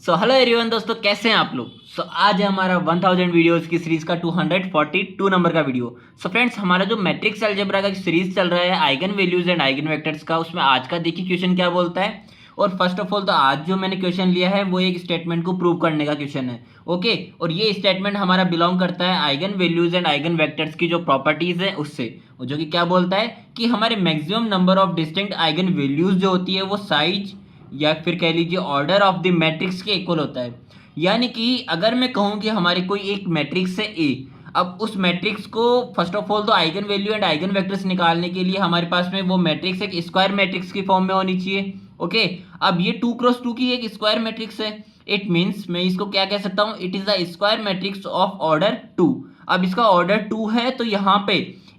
Hello everyone दोस्तों, कैसे हैं आप लोग। आज है हमारा 1000 वीडियोस की सीरीज का 242 नंबर का वीडियो। फ्रेंड्स, हमारा जो मैट्रिक्स अलजेब्रा का सीरीज चल रहा है eigen values and eigen vectors का, उसमें आज का देखिए क्वेश्चन क्या बोलता है। और फर्स्ट ऑफ ऑल तो आज जो मैंने क्वेश्चन लिया है वो एक स्टेटमेंट को प्रूव करने का क्वेश्चन है। ओके, और ये स्टेटमेंट हमारा बिलोंग करता है eigen values and eigen vectors की जो प्रॉपर्टीज है उससे, जो कि क्या बोलता है कि हमारे maximum number of distinct eigen values जो होती है वो साइज या फिर कह लीजिए ऑर्डर ऑफ द मैट्रिक्स के इक्वल होता है। यानी कि अगर मैं कहूं कि हमारी कोई एक मैट्रिक्स है ए, अब उस मैट्रिक्स को फर्स्ट ऑफ ऑल तो eigen value and eigen vectors निकालने के लिए हमारे पास में वो मैट्रिक्स एक स्क्वायर मैट्रिक्स की फॉर्म में होनी चाहिए। ओके, अब ये 2x2 की एक स्क्वायर मैट्रिक्स है। इट मीन्स मैं इसको क्या कह सकता हूं, it is the square matrix of order 2। अब इसका ऑर्डर 2 है तो यहाँ पे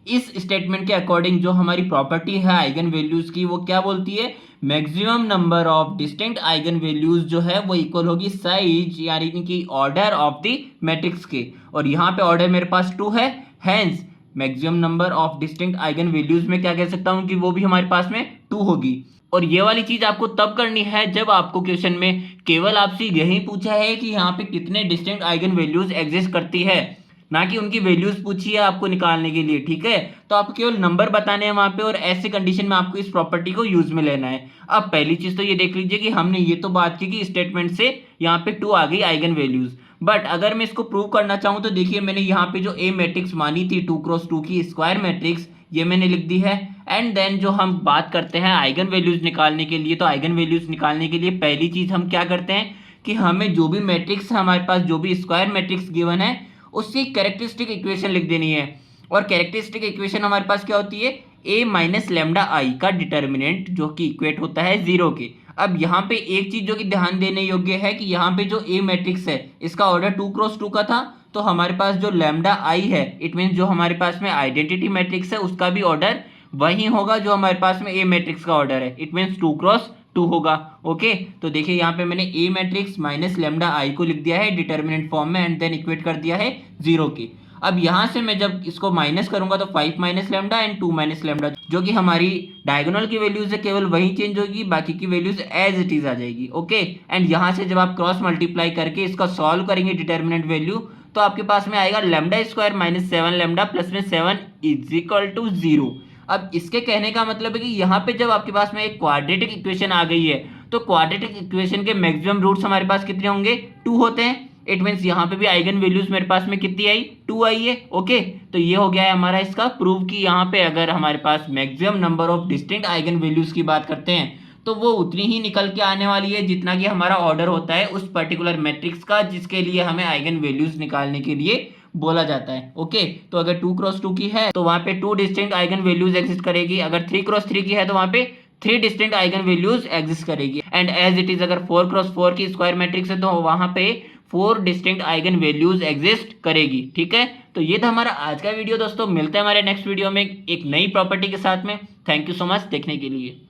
इस स्टेटमेंट के अकॉर्डिंग जो हमारी प्रॉपर्टी है आइगन वैल्यूज की वो क्या बोलती है, maximum number of distinct eigen values जो है वो इक्वल होगी साइज यानी कि ऑर्डर ऑफ द मैट्रिक्स के। और यहाँ पे ऑर्डर मेरे पास 2 है, hence maximum number of distinct eigen values में क्या कह सकता हूँ कि वो भी हमारे पास में 2 होगी। और ये वाली चीज आपको तब करनी है जब आपको क्वेश्चन में केवल आपसे यही पूछा है कि यहाँ पे कितने डिस्टिंक्ट आइगन वैल्यूज एग्जिस्ट करती है, ना कि उनकी वैल्यूज पूछी है आपको निकालने के लिए। ठीक है, तो आपको केवल नंबर बताने हैं वहां पे, और ऐसे कंडीशन में आपको इस प्रॉपर्टी को यूज में लेना है। अब पहली चीज तो ये देख लीजिए कि हमने ये तो बात की कि स्टेटमेंट से यहाँ पे 2 आ गई आइगन वैल्यूज, बट अगर मैं इसको प्रूव करना चाहूँ तो देखिए मैंने यहाँ पे जो ए मैट्रिक्स मानी थी 2x2 की स्क्वायर मैट्रिक्स, ये मैंने लिख दी है। एंड देन जो हम बात करते हैं आइगन वैल्यूज निकालने के लिए, तो आइगन वैल्यूज निकालने के लिए पहली चीज हम क्या करते हैं कि हमें जो भी मैट्रिक्स हमारे पास जो भी स्क्वायर मैट्रिक्स गिवन है उसकी कैरेक्टरिस्टिक इक्वेशन लिख देनी है। और कैरेक्टरिस्टिक इक्वेशन हमारे पास क्या होती है, a माइनस लेमडा आई का डिटर्मिनेंट जो कि इक्वेट होता है 0 के। अब यहाँ पे एक चीज जो कि ध्यान देने योग्य है कि यहाँ पे जो a मैट्रिक्स है इसका ऑर्डर 2x2 का था, तो हमारे पास जो लेमडा आई है इट मीन जो हमारे पास में आइडेंटिटी मैट्रिक्स है उसका भी ऑर्डर वही होगा जो हमारे पास में a मैट्रिक्स का ऑर्डर है, इट मीन 2x2 होगा। ओके, तो देखिए यहाँ पे मैंने a matrix minus lambda I को लिख दिया है डिटर्मिनेंट फॉर्म में एंड देन इक्वेट कर दिया है 0 के। अब यहाँ से मैं जब इसको माइनस करूंगा तो 5 minus lambda and 2 minus lambda, जो कि हमारी डायगोनल की वैल्यूज है केवल वही चेंज होगी, बाकी की वैल्यूज एज इट इज आ जाएगी। ओके, एंड यहाँ से जब आप क्रॉस मल्टीप्लाई करके इसका सॉल्व करेंगे डिटर्मिनेंट वैल्यू, तो आपके पास में आएगा lambda square minus 7 lambda plus में 7 इज इक्वल टू 0। अब इसके कहने का मतलब है कि यहाँ पे जब आपके पास में एक क्वाड्रेटिक इक्वेशन आ गई है तो क्वाड्रेटिक इक्वेशन के मैक्सिमम रूट्स हमारे पास कितने होंगे, 2 होते हैं। इट मीन्स यहाँ पे भी आइगन वैल्यूज मेरे पास में कितनी आई, 2 आई है। ओके, तो ये हो गया है हमारा इसका प्रूव कि यहाँ पे अगर हमारे पास maximum number of distinct eigen values की बात करते हैं तो वो उतनी ही निकल के आने वाली है जितना कि हमारा ऑर्डर होता है उस पर्टिकुलर मैट्रिक्स का जिसके लिए हमें आइगन वैल्यूज निकालने के लिए बोला जाता है। ओके, तो अगर 2x2 की है तो वहां पे 2 डिस्टिंक्ट आइगन वैल्यूज एग्जिस्ट करेगी, अगर 3x3 की है तो वहां पे 3 डिस्टिंक्ट आइगन वैल्यूज एग्जिस्ट करेगी, एंड एज इट इज अगर 4x4 की स्क्वायर मैट्रिक्स है तो वहां पे 4 डिस्टिंक्ट आइगन वैल्यूज एग्जिस्ट करेगी। ठीक है, तो ये था हमारा आज का वीडियो दोस्तों, मिलते हैं हमारे नेक्स्ट वीडियो में एक नई प्रॉपर्टी के साथ में। थैंक यू सो मच देखने के लिए।